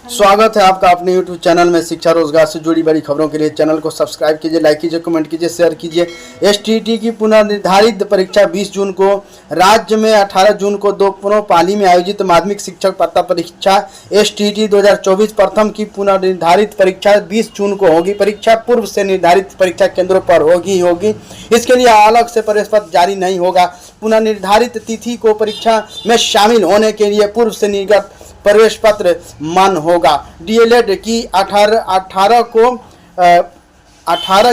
स्वागत है आपका अपने YouTube चैनल में। शिक्षा रोजगार से जुड़ी बड़ी खबरों के लिए चैनल को सब्सक्राइब कीजिए, लाइक कीजिए, कमेंट कीजिए, शेयर कीजिए। एसटीईटी की पुनर्निर्धारित परीक्षा 20 जून को, राज्य में 18 जून को दो पुनः पाली में आयोजित माध्यमिक शिक्षक पात्रता परीक्षा एसटीईटी 2024 प्रथम की पुनर्निर्धारित परीक्षा 20 जून को होगी। परीक्षा पूर्व से निर्धारित परीक्षा केंद्रों पर होगी। इसके लिए अलग से प्रवेश पत्र जारी नहीं होगा। पुनर्निर्धारित तिथि को परीक्षा में शामिल होने के लिए पूर्व से निर्गत प्रवेश पत्र मान्य होगा। डीएलएड की 18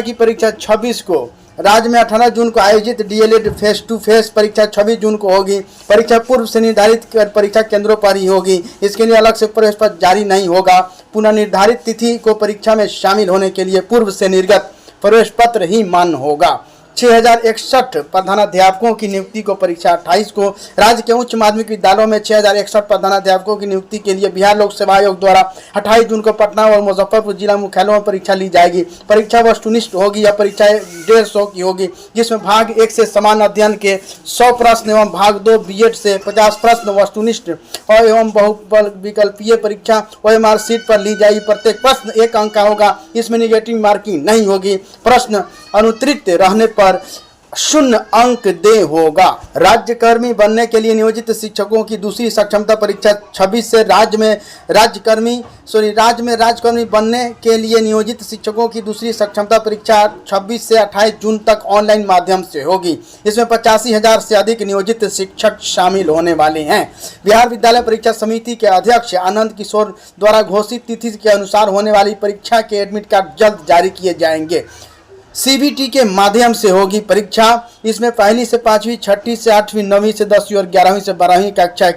की परीक्षा 26 को, राज्य में 18 जून को आयोजित डीएलएड फेस टू फेस परीक्षा 26 जून को होगी। परीक्षा पूर्व से निर्धारित परीक्षा केंद्रों पर ही होगी। इसके लिए अलग से प्रवेश पत्र जारी नहीं होगा। पुनर्निर्धारित तिथि को परीक्षा में शामिल होने के लिए पूर्व से निर्गत प्रवेश पत्र ही मान्य होगा। 6061 प्रधानाध्यापकों की नियुक्ति को परीक्षा 28 को, राज्य के उच्च माध्यमिक विद्यालयों में 6061 प्रधानाध्यापकों की नियुक्ति के लिए बिहार लोक सेवा आयोग द्वारा 28 जून को पटना और मुजफ्फरपुर जिला मुख्यालयों में परीक्षा ली जाएगी। परीक्षा वस्तुनिष्ठ होगी। यह परीक्षा 150 की होगी, जिसमें भाग 1 से समान अध्ययन के 100 प्रश्न एवं भाग 2 बीएड से 50 प्रश्न वस्तुनिष्ठ और एवं बहु विकल्पीय परीक्षा ओएमआर सीट पर ली जाएगी। प्रत्येक प्रश्न 1 अंक का होगा। इसमें निगेटिव मार्किंग नहीं होगी। प्रश्न अनुत्तरित रहने पर 0 अंक दे होगा। राज्यकर्मी बनने के लिए नियोजित शिक्षकों की दूसरी सक्षमता परीक्षा 26 से, राज्य में राज्यकर्मी बनने के लिए नियोजित शिक्षकों की दूसरी सक्षमता परीक्षा 26 से 28 जून तक ऑनलाइन माध्यम से होगी। इसमें 85,000 से अधिक नियोजित शिक्षक शामिल होने वाले हैं। बिहार विद्यालय परीक्षा समिति के अध्यक्ष आनंद किशोर द्वारा घोषित तिथि के अनुसार होने वाली परीक्षा के एडमिट कार्ड जल्द जारी किए जाएंगे। सीबीटी के माध्यम से होगी परीक्षा। इसमें पहली से 5वीं, 6ठी से 8वीं, 9वीं से 10वीं और 11वीं से 12वीं कक्षा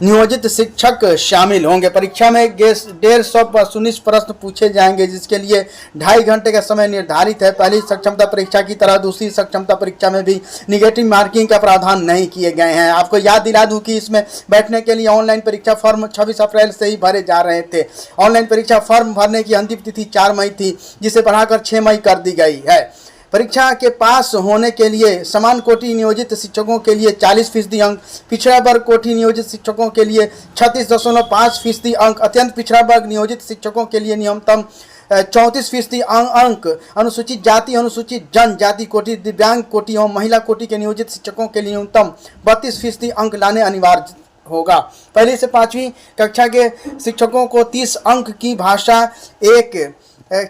नियोजित शिक्षक शामिल होंगे। परीक्षा में 150 वस्तुनिष्ठ प्रश्न पूछे जाएंगे, जिसके लिए 2.5 घंटे का समय निर्धारित है। पहली सक्षमता परीक्षा की तरह दूसरी सक्षमता परीक्षा में भी निगेटिव मार्किंग का प्रावधान नहीं किए गए हैं। आपको याद दिला दूं कि इसमें बैठने के लिए ऑनलाइन परीक्षा फॉर्म 26 अप्रैल से ही भरे जा रहे थे। ऑनलाइन परीक्षा फॉर्म भरने की अंतिम तिथि 4 मई थी, जिसे बढ़ाकर 6 मई कर दी गई है। परीक्षा के पास होने के लिए समान कोटि नियोजित शिक्षकों के लिए 40% अंक, पिछड़ा वर्ग कोटि नियोजित शिक्षकों के लिए 36.5% अंक, अत्यंत पिछड़ा वर्ग नियोजित शिक्षकों के लिए न्यूनतम 34% अंक, अनुसूचित जाति, अनुसूचित जनजाति कोटि, दिव्यांग कोटि एवं महिला कोटि के नियोजित शिक्षकों के लिए न्यूनतम 32% अंक लाने अनिवार्य होगा। पहली से 5वीं कक्षा के शिक्षकों को 30 अंक की भाषा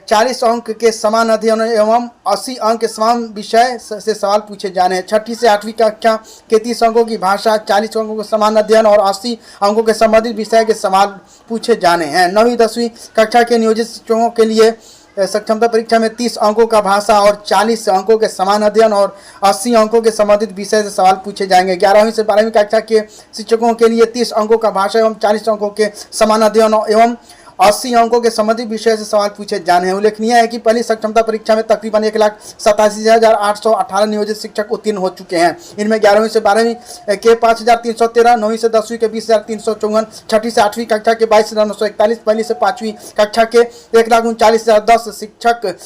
40 अंक के समान अध्ययन एवं 80 अंक के समान विषय से सवाल पूछे जाने हैं। 6ठी से 8वीं कक्षा के 30 अंकों की भाषा, 40 अंकों के समान अध्ययन और 80 अंकों के संबंधित विषय के सवाल पूछे जाने हैं। 9वीं 10वीं कक्षा के नियोजित शिक्षकों के लिए सक्षमता परीक्षा में 30 अंकों का भाषा और 40 अंकों के समान अध्ययन और 80 अंकों के संबंधित विषय से सवाल पूछे जाएंगे। 11वीं से 12वीं कक्षा के शिक्षकों के लिए 30 अंकों का भाषा एवं 40 अंकों के समान अध्ययन एवं 80 अंकों के संबंधित विषय से सवाल पूछे जाने हैं। उल्लेखनीय है कि पहली सक्षमता परीक्षा में तकरीबन 1,87,818 नियोजित शिक्षक उत्तीर्ण हो चुके हैं। इनमें 11वीं से 12वीं के 5,313, 9वीं से 10वीं के 20,354, 6ठी से 8वीं कक्षा के 22,941, पहली से 5वीं कक्षा के 1,39,010 शिक्षक।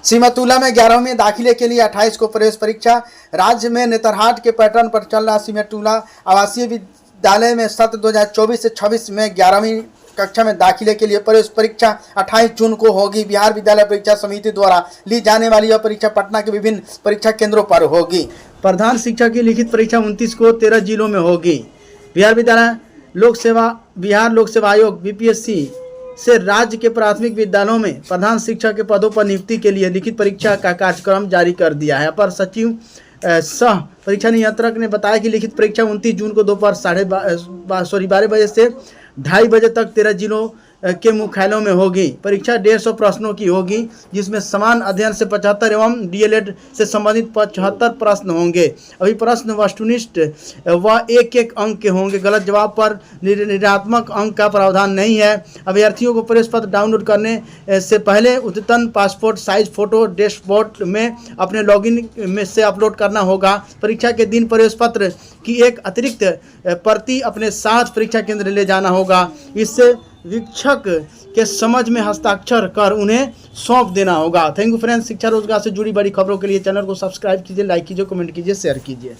सीमातुला में 11वीं में दाखिले के लिए 28 को प्रवेश परीक्षा। राज्य में नेतरहाट के पैटर्न पर चल रहा सीमातुला आवासीय विद्यालय में सत्र 2024 से 26 में 11वीं कक्षा में दाखिले के लिए प्रवेश परीक्षा 28 जून को होगी। बिहार विद्यालय परीक्षा समिति द्वारा ली जाने वाली यह परीक्षा पटना के विभिन्न परीक्षा केंद्रों पर होगी। प्रधान शिक्षक की लिखित परीक्षा 29 को 13 जिलों में होगी। बिहार लोक सेवा आयोग बीपीएससी से राज्य के प्राथमिक विद्यालयों में प्रधान शिक्षक के पदों पर नियुक्ति के लिए लिखित परीक्षा का कार्यक्रम जारी कर दिया है। अपर सचिव सह परीक्षा नियंत्रक ने बताया कि लिखित परीक्षा 29 जून को दोपहर 12:30 बजे से 2:30 बजे तक 13 जिलों के मुख्यालयों में होगी। परीक्षा 150 प्रश्नों की होगी, जिसमें समान अध्ययन से 75 एवं डीएलएड से संबंधित 75 प्रश्न होंगे। अभी प्रश्न वस्तुनिष्ठ व 1-1 अंक के होंगे। गलत जवाब पर ऋणात्मक अंक का प्रावधान नहीं है। अभ्यर्थियों को प्रवेश पत्र डाउनलोड करने से पहले उच्चतम पासपोर्ट साइज फोटो डैशबोर्ड में अपने लॉगिन में से अपलोड करना होगा। परीक्षा के दिन प्रवेश पत्र की एक अतिरिक्त प्रति अपने साथ परीक्षा केंद्र ले जाना होगा। इससे वीक्षक के समझ में हस्ताक्षर कर उन्हें सौंप देना होगा। Thank you friends. शिक्षा रोजगार से जुड़ी बड़ी खबरों के लिए चैनल को सब्सक्राइब कीजिए, लाइक कीजिए, कमेंट कीजिए, शेयर कीजिए।